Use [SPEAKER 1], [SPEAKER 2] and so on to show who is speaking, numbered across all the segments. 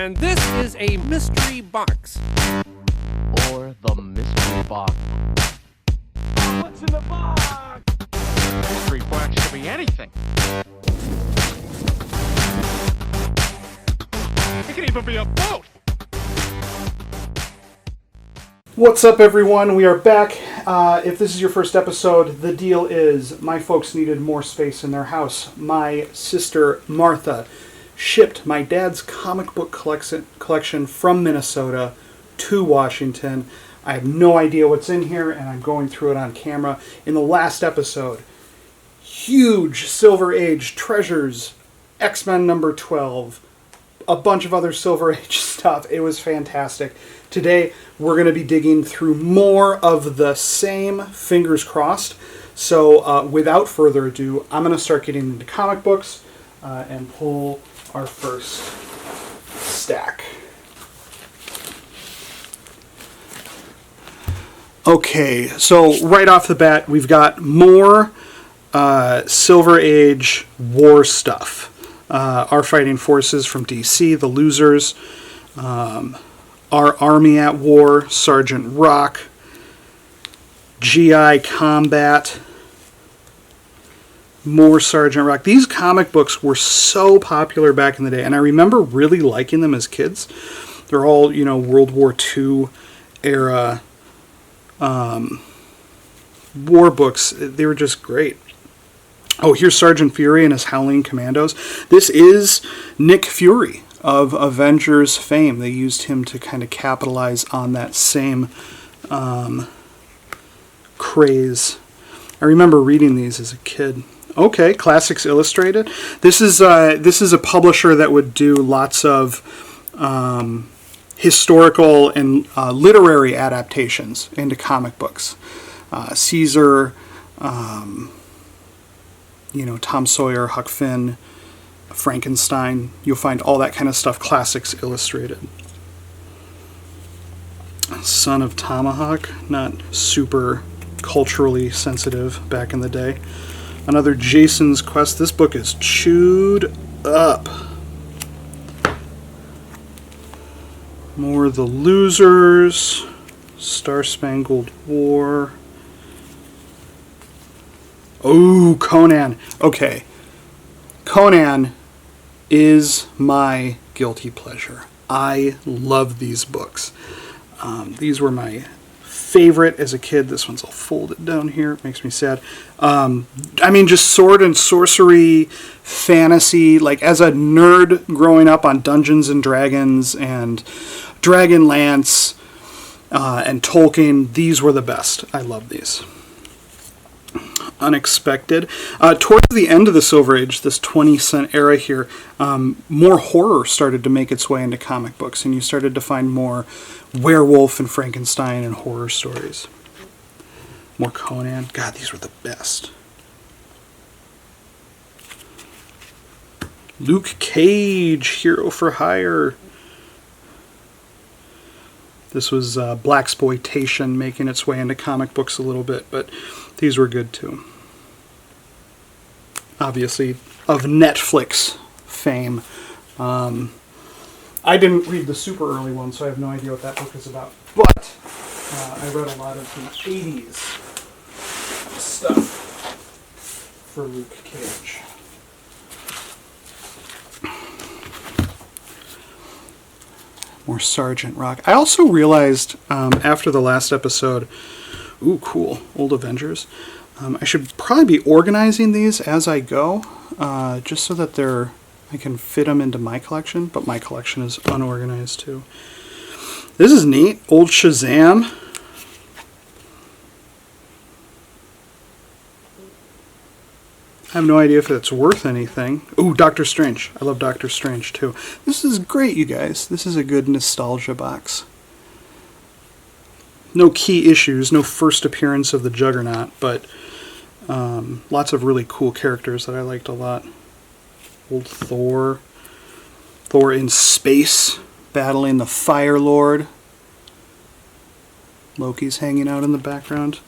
[SPEAKER 1] And this is a mystery box.
[SPEAKER 2] Or the mystery box.
[SPEAKER 1] What's in the box?
[SPEAKER 3] Mystery box could be anything. It could even be a boat.
[SPEAKER 4] What's up, everyone? We are back. If this is your first episode, the deal is my folks needed more space in their house. My sister, Martha, shipped my dad's comic book collection from Minnesota to Washington. I have no idea what's in here, and I'm going through it on camera. In the last episode, huge Silver Age treasures, X-Men number 12, a bunch of other Silver Age stuff. It was fantastic. Today, we're going to be digging through more of the same, fingers crossed. So, without further ado, I'm going to start getting into comic books and pull our first stack. Okay, so right off the bat, we've got more Silver Age war stuff. Our Fighting Forces from DC, The Losers, Our Army at War, Sergeant Rock, GI Combat, more Sergeant Rock. These comic books were so popular back in the day, and I remember really liking them as kids. They're all, World War II era war books. They were just great. Oh, here's Sergeant Fury and his Howling Commandos. This is Nick Fury of Avengers fame. They used him to kind of capitalize on that same craze. I remember reading these as a kid. Okay, Classics Illustrated. This is a publisher that would do lots of historical and literary adaptations into comic books. Caesar, Tom Sawyer, Huck Finn, Frankenstein. You'll find all that kind of stuff. Classics Illustrated. Son of Tomahawk, not super culturally sensitive back in the day. Another Jason's Quest. This book is chewed up. More The Losers, Star Spangled War. Oh, Conan. Okay. Conan is my guilty pleasure. I love these books. These were my favorite as a kid. This one's all folded down here. It makes me sad. Just sword and sorcery, fantasy. Like, as a nerd growing up on Dungeons and Dragons and Dragonlance and Tolkien, these were the best. I love these. Unexpected. Towards the end of the Silver Age, this 20th era here, more horror started to make its way into comic books, and you started to find more werewolf and Frankenstein and horror stories. More Conan. God, these were the best. Luke Cage, Hero for Hire. This was blaxploitation making its way into comic books a little bit, but these were good too. Obviously, of Netflix fame. I didn't read the super early one, so I have no idea what that book is about. But I read a lot of the 80s stuff for Luke Cage. More Sergeant Rock. I also realized after the last episode, ooh, cool, Old Avengers. I should probably be organizing these as I go, just so that I can fit them into my collection, but my collection is unorganized too. This is neat. Old Shazam. I have no idea if it's worth anything. Ooh, Doctor Strange. I love Doctor Strange too. This is great, you guys. This is a good nostalgia box. No key issues, no first appearance of the Juggernaut, but lots of really cool characters that I liked a lot. Old Thor. Thor in space, battling the Fire Lord. Loki's hanging out in the background.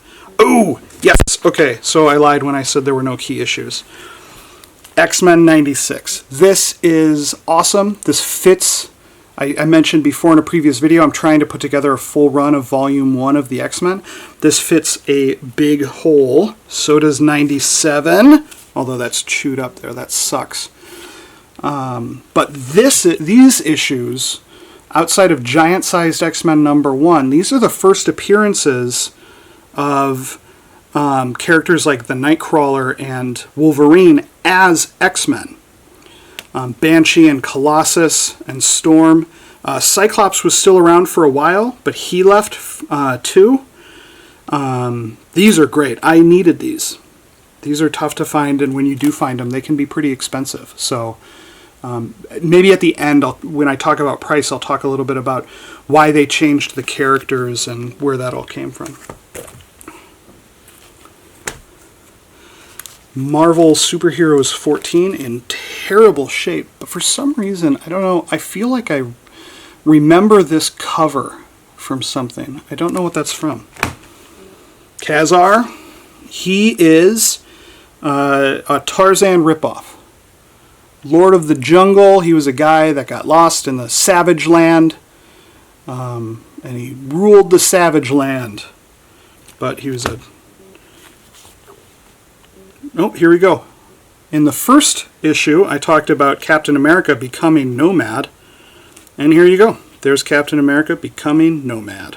[SPEAKER 4] Ooh! Yes! Okay, so I lied when I said there were no key issues. X-Men 96. This is awesome. This fits I mentioned before in a previous video, I'm trying to put together a full run of Volume 1 of the X-Men. This fits a big hole. So does 97, although that's chewed up there. That sucks. But these issues, outside of giant-sized X-Men #1, these are the first appearances of characters like the Nightcrawler and Wolverine as X-Men. Banshee and Colossus and Storm. Cyclops was still around for a while, but he left too. These are great. I needed these. These are tough to find, and when you do find them, they can be pretty expensive. So maybe at the end, when I talk about price, I'll talk a little bit about why they changed the characters and where that all came from. Marvel Superheroes 14 in terrible shape, but for some reason, I don't know, I feel like I remember this cover from something. I don't know what that's from. Kazar, he is a Tarzan ripoff. Lord of the Jungle, he was a guy that got lost in the Savage Land, and he ruled the Savage Land, but he was a... Oh, here we go. In the first issue, I talked about Captain America becoming Nomad. And here you go. There's Captain America becoming Nomad.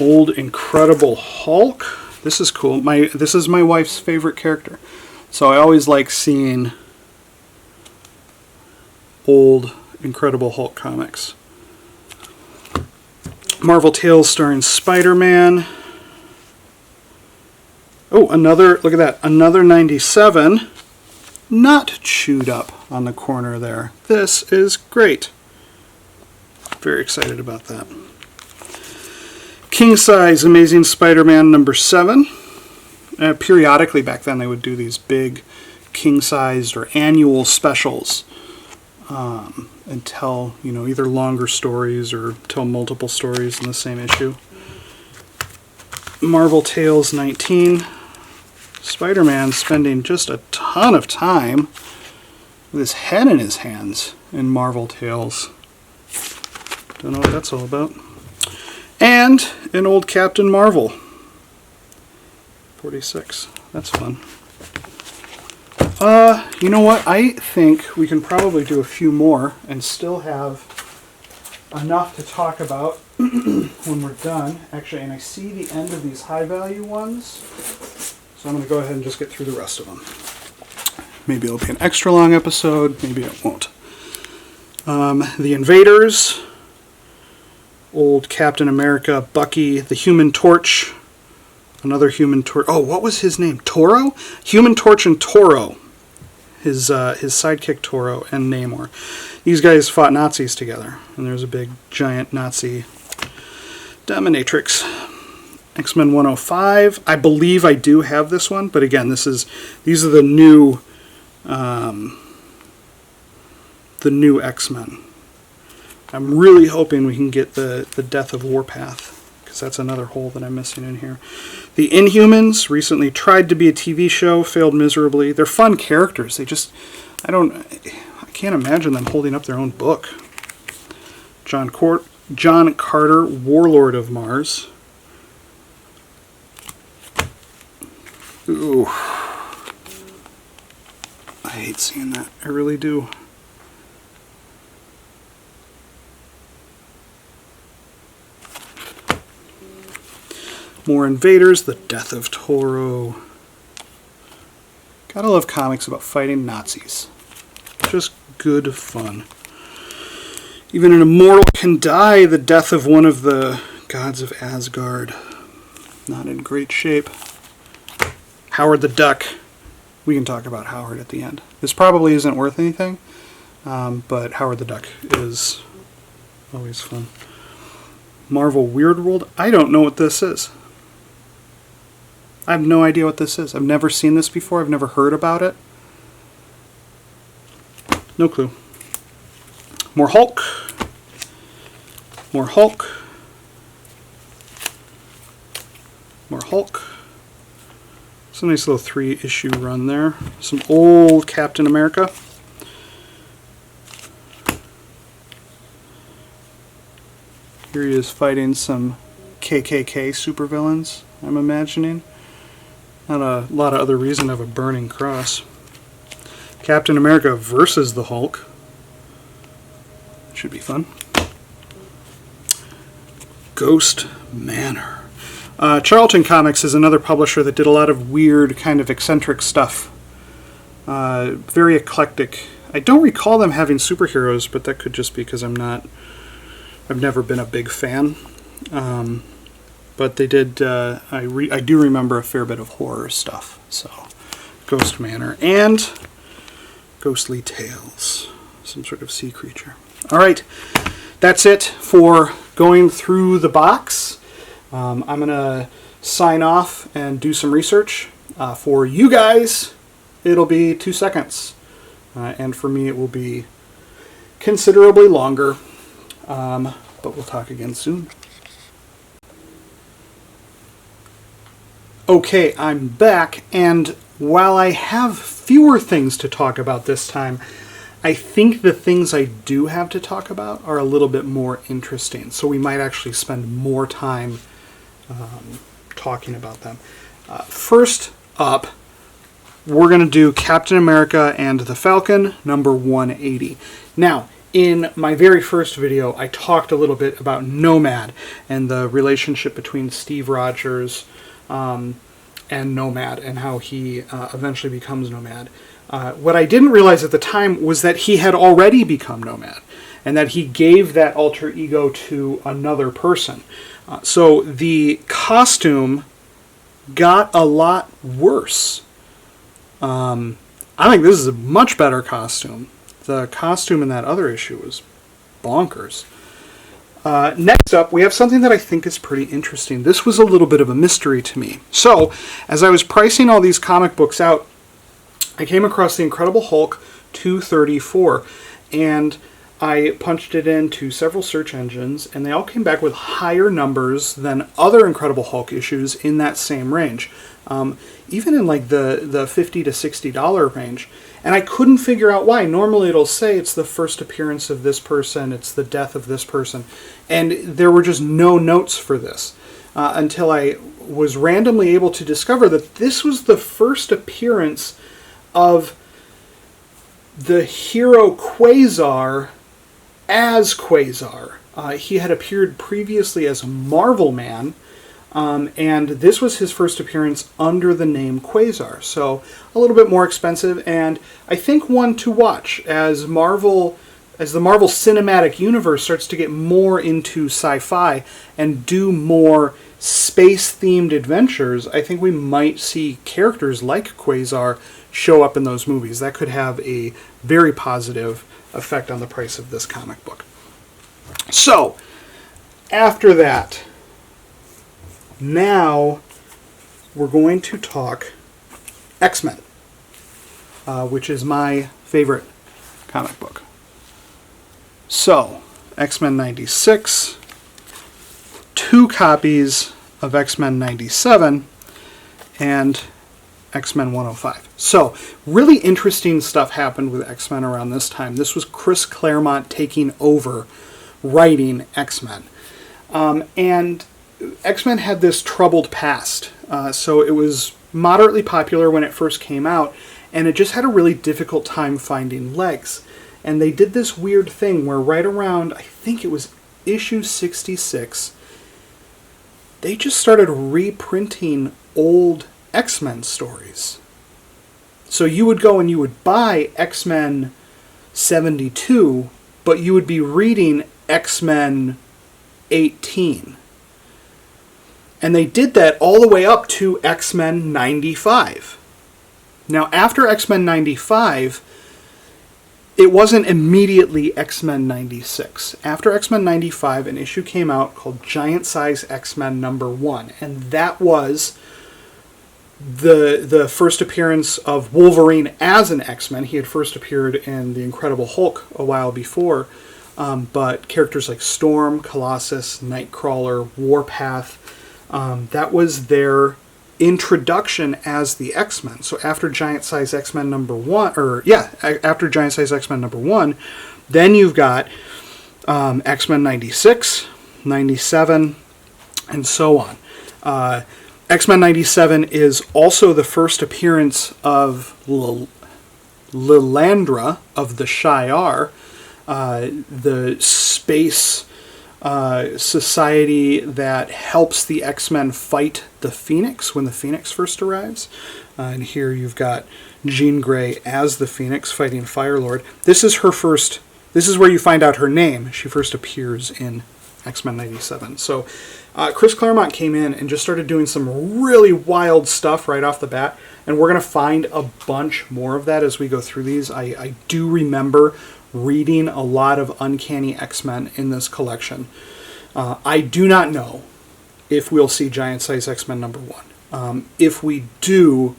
[SPEAKER 4] Old Incredible Hulk. This is cool. This is my wife's favorite character. So I always like seeing old Incredible Hulk comics. Marvel Tales starring Spider-Man. Oh, look at that, another 97. Not chewed up on the corner there. This is great. Very excited about that. King Size Amazing Spider-Man #7. Periodically back then they would do these big king-sized or annual specials. And tell, either longer stories or tell multiple stories in the same issue. Marvel Tales 19. Spider-Man spending just a ton of time with his head in his hands in Marvel Tales. Don't know what that's all about. And an old Captain Marvel. 46. That's fun. You know what? I think we can probably do a few more and still have enough to talk about when we're done. Actually, and I see the end of these high value ones, so I'm going to go ahead and just get through the rest of them. Maybe it'll be an extra long episode, maybe it won't. The Invaders, old Captain America, Bucky, the Human Torch, another Human Torch. Oh, what was his name? Toro? Human Torch and Toro. His sidekick Toro and Namor. These guys fought Nazis together, and there's a big giant Nazi dominatrix. X-Men 105. I believe I do have this one, but again, these are the new X-Men. I'm really hoping we can get the Death of Warpath, because that's another hole that I'm missing in here. The Inhumans recently tried to be a TV show, failed miserably. They're fun characters. I can't imagine them holding up their own book. John Carter, Warlord of Mars. Ooh. I hate seeing that. I really do. More Invaders, The Death of Toro. Gotta love comics about fighting Nazis. Just good fun. Even an immortal can die, the death of one of the gods of Asgard. Not in great shape. Howard the Duck. We can talk about Howard at the end. This probably isn't worth anything, but Howard the Duck is always fun. Marvel Weird World. I don't know what this is. I have no idea what this is. I've never seen this before. I've never heard about it. No clue. More Hulk. More Hulk. More Hulk. It's a nice little 3-issue run there. Some old Captain America. Here he is fighting some KKK supervillains, I'm imagining. Not a lot of other reason to have a burning cross. Captain America versus the Hulk. Should be fun. Ghost Manor. Charlton Comics is another publisher that did a lot of weird, kind of eccentric stuff. Very eclectic. I don't recall them having superheroes, but that could just be because I've never been a big fan. But they did, I do remember a fair bit of horror stuff. So, Ghost Manor and Ghostly Tales. Some sort of sea creature. Alright, that's it for going through the box. I'm going to sign off and do some research. For you guys, it'll be 2 seconds. And for me, it will be considerably longer. But we'll talk again soon. Okay, I'm back, and while I have fewer things to talk about this time, I think the things I do have to talk about are a little bit more interesting, so we might actually spend more time talking about them. First up, we're going to do Captain America and the Falcon, number 180. Now, in my very first video, I talked a little bit about Nomad and the relationship between Steve Rogers and Nomad and how he eventually becomes Nomad. What I didn't realize at the time was that he had already become Nomad and that he gave that alter ego to another person. So the costume got a lot worse. I think this is a much better costume. The costume in that other issue was bonkers. Next up, we have something that I think is pretty interesting. This was a little bit of a mystery to me. So, as I was pricing all these comic books out, I came across the Incredible Hulk 234, and I punched it into several search engines, and they all came back with higher numbers than other Incredible Hulk issues in that same range. Even in like the $50 to $60 range. And I couldn't figure out why. Normally it'll say it's the first appearance of this person, it's the death of this person. And there were just no notes for this. Until I was randomly able to discover that this was the first appearance of the hero Quasar as Quasar. He had appeared previously as a Marvel Man, and this was his first appearance under the name Quasar. So a little bit more expensive, and I think one to watch as the Marvel Cinematic Universe starts to get more into sci-fi and do more space-themed adventures. I think we might see characters like Quasar show up in those movies. That could have a very positive effect on the price of this comic book. So, after that, now we're going to talk X-Men, which is my favorite comic book. So, X-Men 96, 2 copies of X-Men 97, and X-Men 105. So, really interesting stuff happened with X-Men around this time. This was Chris Claremont taking over writing X-Men. And X-Men had this troubled past. So it was moderately popular when it first came out, and it just had a really difficult time finding legs. And they did this weird thing where right around, I think it was issue 66, they just started reprinting old X-Men stories. So you would go and you would buy X-Men 72, but you would be reading X-Men 18. And they did that all the way up to X-Men 95. Now, after X-Men 95, it wasn't immediately X-Men 96. After X-Men 95, an issue came out called Giant Size X-Men number 1. And that was the first appearance of Wolverine as an X-Men. He had first appeared in The Incredible Hulk a while before. But characters like Storm, Colossus, Nightcrawler, Warpath, that was their introduction as the X-Men. So after Giant Size X-Men number 1, after Giant Size X-Men number 1, then you've got X-Men 96, 97, and so on. X-Men 97 is also the first appearance of Lilandra of the Shi'ar, the space society that helps the X-Men fight the Phoenix when the Phoenix first arrives. And here you've got Jean Grey as the Phoenix fighting Firelord. This is where you find out her name. She first appears in X-Men 97. So Chris Claremont came in and just started doing some really wild stuff right off the bat, and we're going to find a bunch more of that as we go through these. I do remember reading a lot of Uncanny X-Men in this collection. I do not know if we'll see Giant Size X-Men number 1. If we do,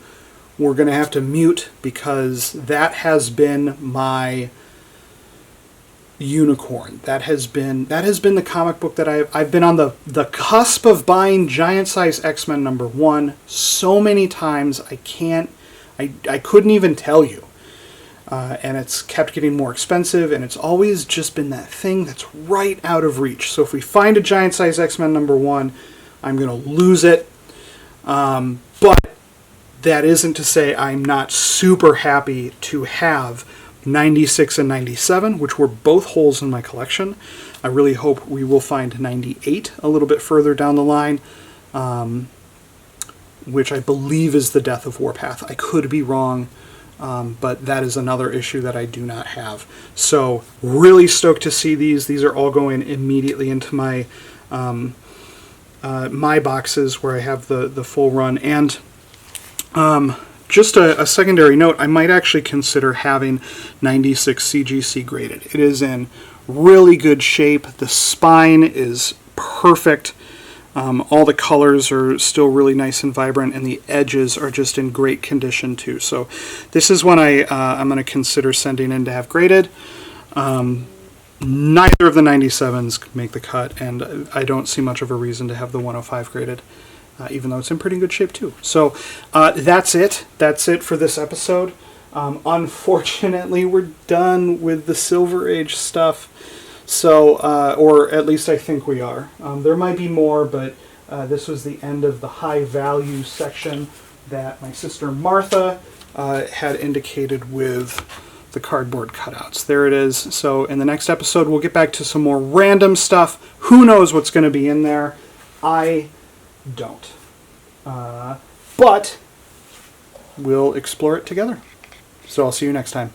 [SPEAKER 4] we're going to have to mute, because that has been my unicorn. That has been the comic book that I've been on the cusp of buying Giant Size X-Men number 1 so many times I couldn't even tell you. And it's kept getting more expensive, and it's always just been that thing that's right out of reach. So if we find a Giant Size X-Men number 1, I'm going to lose it. But that isn't to say I'm not super happy to have 96 and 97, which were both holes in my collection. I really hope we will find 98 a little bit further down the line, which I believe is the Death of Warpath. I could be wrong, but that is another issue that I do not have. So really stoked to see these. These are all going immediately into my my boxes where I have the full run. And just a secondary note, I might actually consider having 96 CGC graded. It is in really good shape. The spine is perfect. All the colors are still really nice and vibrant, and the edges are just in great condition too. So this is one I'm going to consider sending in to have graded. Neither of the 97s make the cut, and I don't see much of a reason to have the 105 graded. Even though it's in pretty good shape too. So that's it. That's it for this episode. Unfortunately, we're done with the Silver Age stuff. So, or at least I think we are. There might be more, but this was the end of the high value section that my sister Martha had indicated with the cardboard cutouts. There it is. So in the next episode, we'll get back to some more random stuff. Who knows what's going to be in there? I don't. But we'll explore it together. So I'll see you next time.